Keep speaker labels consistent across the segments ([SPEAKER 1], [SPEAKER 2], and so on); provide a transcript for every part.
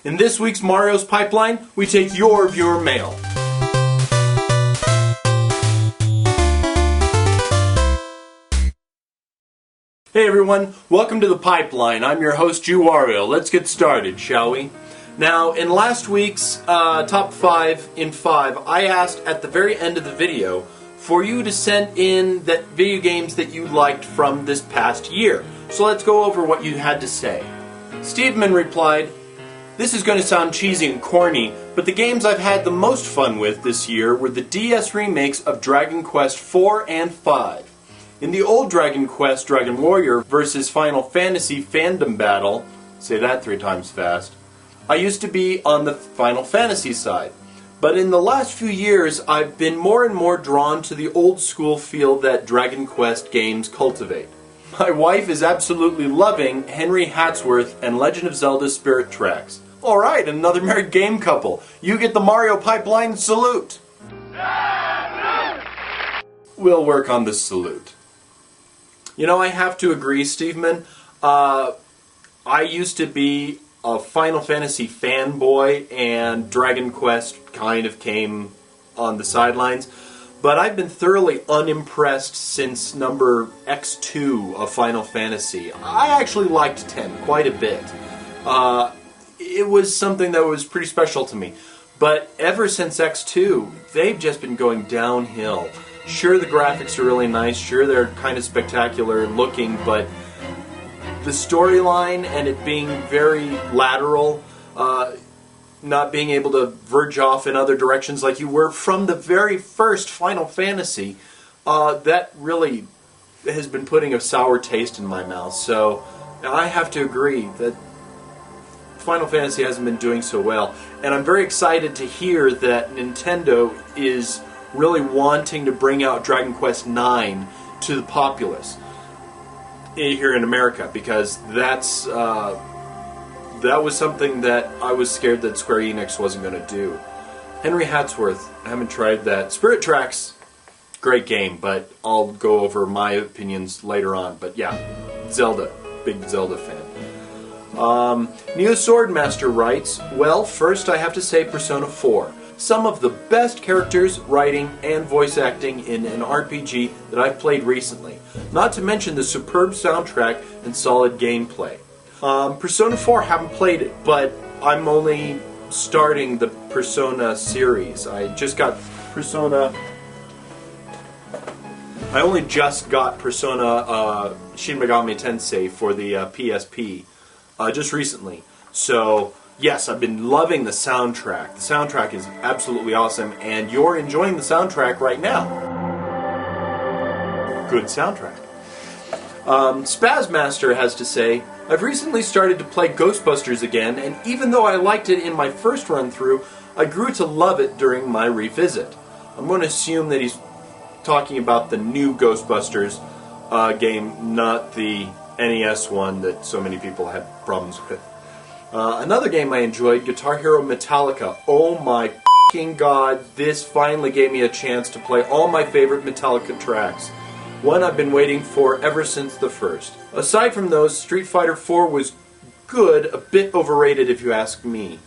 [SPEAKER 1] In this week's Mario's Pipeline, we take your viewer mail. Hey everyone, welcome to the Pipeline. I'm your host, JewWario. Let's get started, shall we? Now, in last week's Top 5 in 5, I asked at the very end of the video for you to send in that video games that you liked from this past year. So let's go over what you had to say. Steveman replied, "This is going to sound cheesy and corny, but the games I've had the most fun with this year were the DS remakes of Dragon Quest IV and V. In the old Dragon Quest Dragon Warrior versus Final Fantasy fandom battle, say that 3 times fast, I used to be on the Final Fantasy side. But in the last few years, I've been more and more drawn to the old school feel that Dragon Quest games cultivate. My wife is absolutely loving Henry Hatsworth and Legend of Zelda Spirit Tracks. Alright, another married game couple. You get the Mario Pipeline salute. We'll work on this salute. You know, I have to agree, Steveman. I used to be a Final Fantasy fanboy, and Dragon Quest kind of came on the sidelines. But I've been thoroughly unimpressed since number X2 of Final Fantasy. I actually liked 10 quite a bit. It was something that was pretty special to me. But ever since X2, they've just been going downhill. Sure, the graphics are really nice, sure they're kind of spectacular looking, but the storyline and it being very lateral, not being able to verge off in other directions like you were from the very first Final Fantasy, that really has been putting a sour taste in my mouth. So I have to agree that Final Fantasy hasn't been doing so well. And I'm very excited to hear that Nintendo is really wanting to bring out Dragon Quest IX to the populace here in America, because that was something that I was scared that Square Enix wasn't going to do. Henry Hatsworth, I haven't tried that. Spirit Tracks, great game, but I'll go over my opinions later on. But yeah, Zelda, big Zelda fan. Neo Swordmaster writes, well, first I have to say Persona 4. Some of the best characters, writing, and voice acting in an RPG that I've played recently. Not to mention the superb soundtrack and solid gameplay. Persona 4, haven't played it, but I'm only starting the Persona series. I only just got Persona Shin Megami Tensei for the PSP just recently. So yes, I've been loving the soundtrack. The soundtrack is absolutely awesome, and you're enjoying the soundtrack right now. Good soundtrack. Spazmaster has to say, I've recently started to play Ghostbusters again, and even though I liked it in my first run-through, I grew to love it during my revisit. I'm going to assume that he's talking about the new Ghostbusters game, not the NES one that so many people had problems with. Another game I enjoyed, Guitar Hero Metallica. Oh my f***ing god, this finally gave me a chance to play all my favorite Metallica tracks. One I've been waiting for ever since the first. Aside from those, Street Fighter IV was good, a bit overrated if you ask me.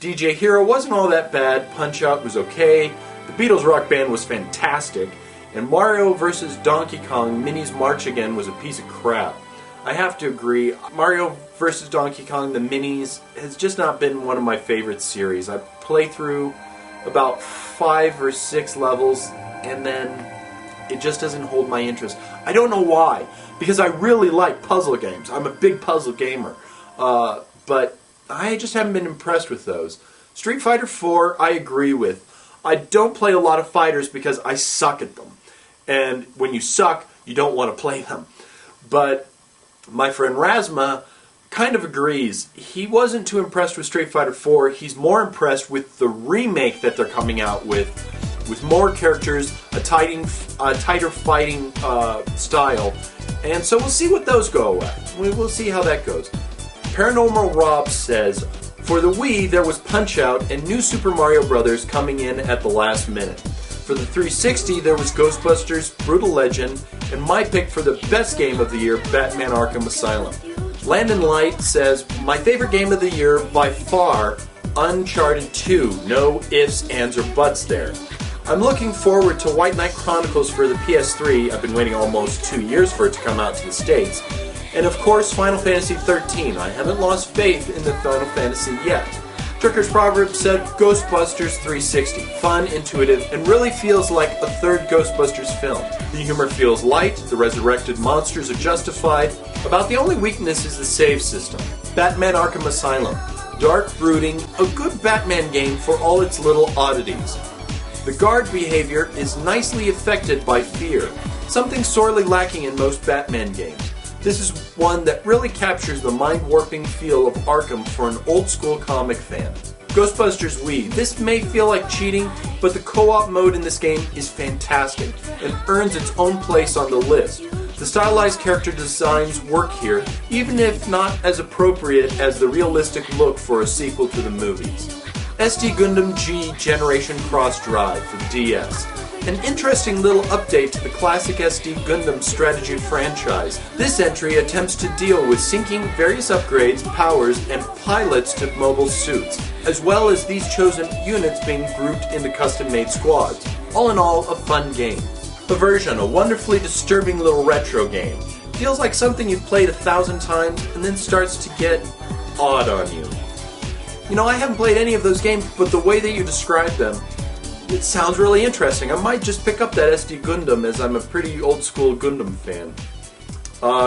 [SPEAKER 1] DJ Hero wasn't all that bad, Punch-Out was okay, the Beatles Rock Band was fantastic, and Mario vs. Donkey Kong Minis March Again was a piece of crap. I have to agree, Mario vs. Donkey Kong, the Minis, has just not been one of my favorite series. I play through about 5 or 6 levels, and then it just doesn't hold my interest. I don't know why, because I really like puzzle games. I'm a big puzzle gamer, but I just haven't been impressed with those. Street Fighter IV, I agree with. I don't play a lot of fighters because I suck at them. And when you suck, you don't want to play them. But my friend Razma kind of agrees. He wasn't too impressed with Street Fighter IV. He's more impressed with the remake that they're coming out with more characters, a tighter fighting style. And so we'll see what those go at. We'll see how that goes. Paranormal Rob says, for the Wii, there was Punch-Out and New Super Mario Bros. Coming in at the last minute. For the 360, there was Ghostbusters, Brutal Legend, and my pick for the best game of the year, Batman Arkham Asylum. Landon Light says, my favorite game of the year by far, Uncharted 2. No ifs, ands, or buts there. I'm looking forward to White Knight Chronicles for the PS3. I've been waiting almost 2 years for it to come out to the States. And of course, Final Fantasy 13. I haven't lost faith in the Final Fantasy yet. Tricker's Proverb said Ghostbusters 360. Fun, intuitive, and really feels like a third Ghostbusters film. The humor feels light, the resurrected monsters are justified. About the only weakness is the save system. Batman Arkham Asylum. Dark, brooding, a good Batman game for all its little oddities. The guard behavior is nicely affected by fear, something sorely lacking in most Batman games. This is one that really captures the mind-warping feel of Arkham for an old-school comic fan. Ghostbusters Wii. This may feel like cheating, but the co-op mode in this game is fantastic and earns its own place on the list. The stylized character designs work here, even if not as appropriate as the realistic look for a sequel to the movies. SD Gundam G Generation Cross Drive for the DS. An interesting little update to the classic SD Gundam strategy franchise. This entry attempts to deal with syncing various upgrades, powers, and pilots to mobile suits, as well as these chosen units being grouped into custom-made squads. All in all, a fun game. Aversion, a wonderfully disturbing little retro game. Feels like something you've played 1,000 times and then starts to get odd on you. You know, I haven't played any of those games, but the way that you describe them, it sounds really interesting. I might just pick up that SD Gundam as I'm a pretty old school Gundam fan.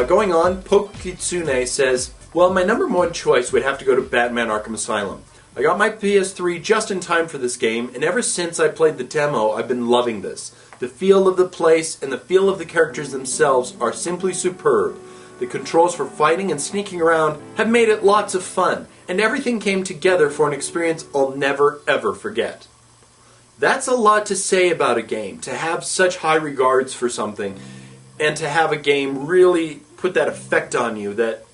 [SPEAKER 1] Going on, Pokitsune says, well, my number one choice would have to go to Batman Arkham Asylum. I got my PS3 just in time for this game, and ever since I played the demo, I've been loving this. The feel of the place and the feel of the characters themselves are simply superb. The controls for fighting and sneaking around have made it lots of fun, and everything came together for an experience I'll never ever forget. That's a lot to say about a game, to have such high regards for something, and to have a game really put that effect on you that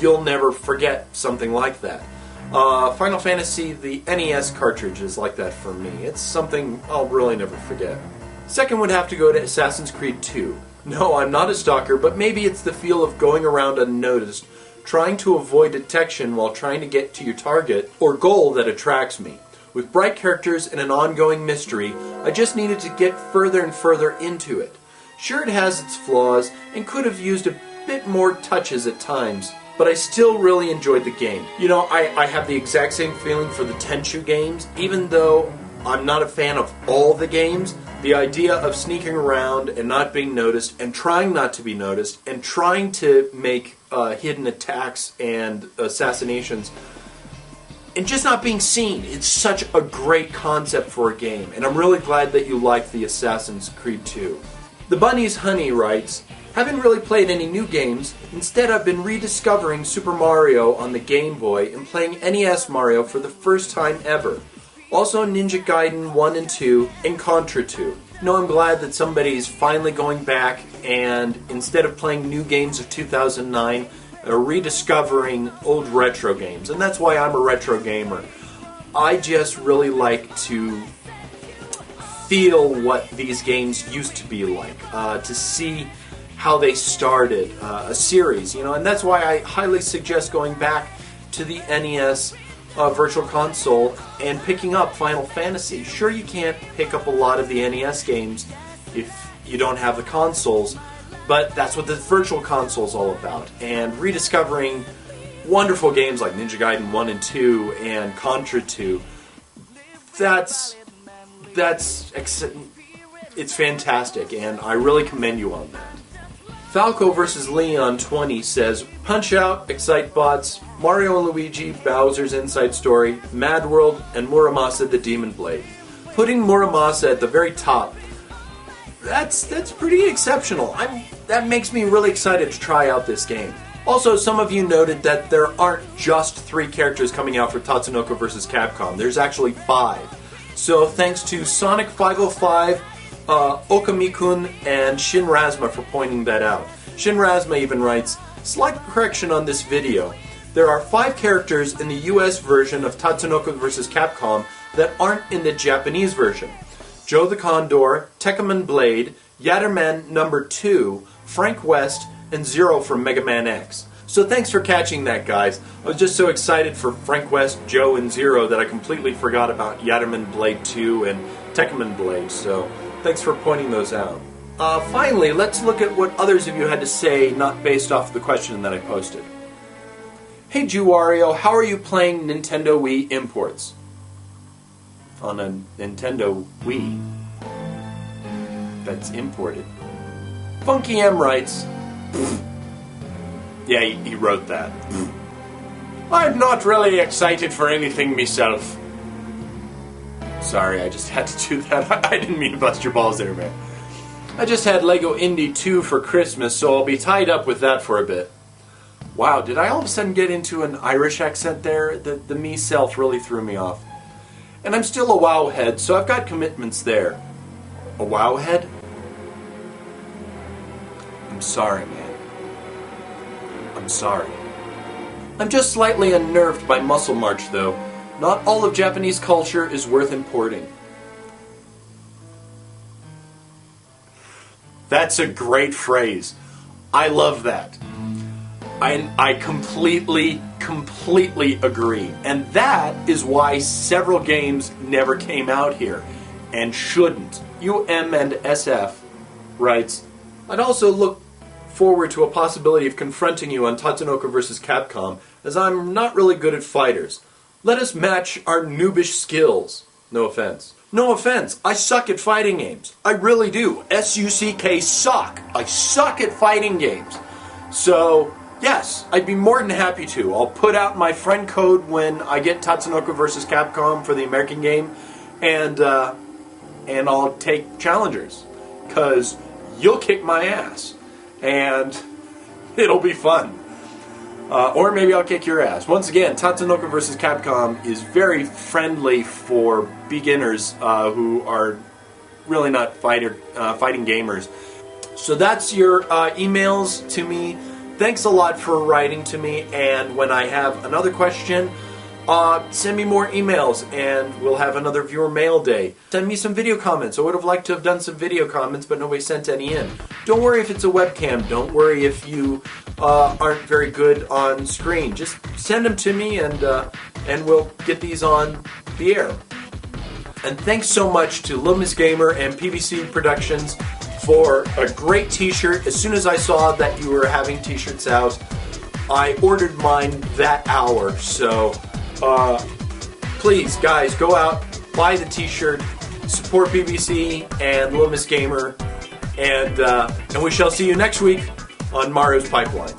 [SPEAKER 1] you'll never forget something like that. Final Fantasy, the NES cartridge is like that for me. It's something I'll really never forget. Second would have to go to Assassin's Creed 2. No, I'm not a stalker, but maybe it's the feel of going around unnoticed, trying to avoid detection while trying to get to your target or goal that attracts me. With bright characters and an ongoing mystery, I just needed to get further and further into it. Sure, it has its flaws and could have used a bit more touches at times, but I still really enjoyed the game. You know, I have the exact same feeling for the Tenchu games, even though I'm not a fan of all the games. The idea of sneaking around and not being noticed, and trying not to be noticed, and trying to make hidden attacks and assassinations, and just not being seen. It's such a great concept for a game, and I'm really glad that you like the Assassin's Creed 2. The Bunny's Honey writes, haven't really played any new games. Instead, I've been rediscovering Super Mario on the Game Boy and playing NES Mario for the first time ever. Also Ninja Gaiden 1 and 2 and Contra 2. You know, I'm glad that somebody's finally going back and instead of playing new games of 2009, rediscovering old retro games. And that's why I'm a retro gamer. I just really like to feel what these games used to be like, to see how they started a series, you know, and that's why I highly suggest going back to the NES Virtual Console and picking up Final Fantasy. Sure, you can't pick up a lot of the NES games if you don't have the consoles, but that's what the Virtual Console is all about. And rediscovering wonderful games like Ninja Gaiden 1 and 2 and Contra 2, it's fantastic, and I really commend you on that. Falco vs. Leon 20 says, Punch Out, Excite Bots, Mario and Luigi, Bowser's Inside Story, Mad World, and Muramasa the Demon Blade. Putting Muramasa at the very top, that's pretty exceptional. That makes me really excited to try out this game. Also, some of you noted that there aren't just 3 characters coming out for Tatsunoko vs. Capcom. There's actually 5. So thanks to Sonic505, Okami-kun, and Shin Razma for pointing that out. Shin Razma even writes, slight correction on this video. There are 5 characters in the US version of Tatsunoko vs. Capcom that aren't in the Japanese version. Joe the Condor, Tekkaman Blade, Yatterman No. 2, Frank West, and Zero from Mega Man X. So thanks for catching that, guys. I was just so excited for Frank West, Joe, and Zero that I completely forgot about Yatterman Blade 2 and Tekkaman Blade, so thanks for pointing those out. Finally, let's look at what others of you had to say, not based off the question that I posted. Hey JewWario, how are you playing Nintendo Wii imports? On a Nintendo Wii that's imported. Funky M writes, yeah, he wrote that. I'm not really excited for anything myself. Sorry, I just had to do that. I didn't mean to bust your balls there, man. I just had Lego Indy 2 for Christmas, so I'll be tied up with that for a bit. Wow, did I all of a sudden get into an Irish accent there? The me self really threw me off. And I'm still a WoW head, so I've got commitments there. A WoW head? I'm sorry, man. I'm sorry. I'm just slightly unnerved by Muscle March, though. Not all of Japanese culture is worth importing. That's a great phrase. I love that. I completely agree. And that is why several games never came out here. And shouldn't. UM and SF writes, I'd also look forward to a possibility of confronting you on Tatsunoko vs. Capcom, as I'm not really good at fighters. Let us match our noobish skills. No offense. No offense. I suck at fighting games. I really do. S-U-C-K, suck. I suck at fighting games. So, yes, I'd be more than happy to. I'll put out my friend code when I get Tatsunoko vs. Capcom for the American game, and I'll take challengers. Because you'll kick my ass. And it'll be fun. Or maybe I'll kick your ass. Once again, Tatsunoko vs. Capcom is very friendly for beginners who are really not fighting gamers. So that's your emails to me. Thanks a lot for writing to me. And when I have another question, send me more emails and we'll have another viewer mail day. Send me some video comments. I would have liked to have done some video comments, but nobody sent any in. Don't worry if it's a webcam. Don't worry if you aren't very good on screen. Just send them to me and we'll get these on the air. And thanks so much to Little Miss Gamer and PVC Productions for a great t-shirt. As soon as I saw that you were having t-shirts out, I ordered mine that hour. So please, guys, go out, buy the t-shirt, support PVC and Little Miss Gamer, and we shall see you next week on Mario's Pipeline.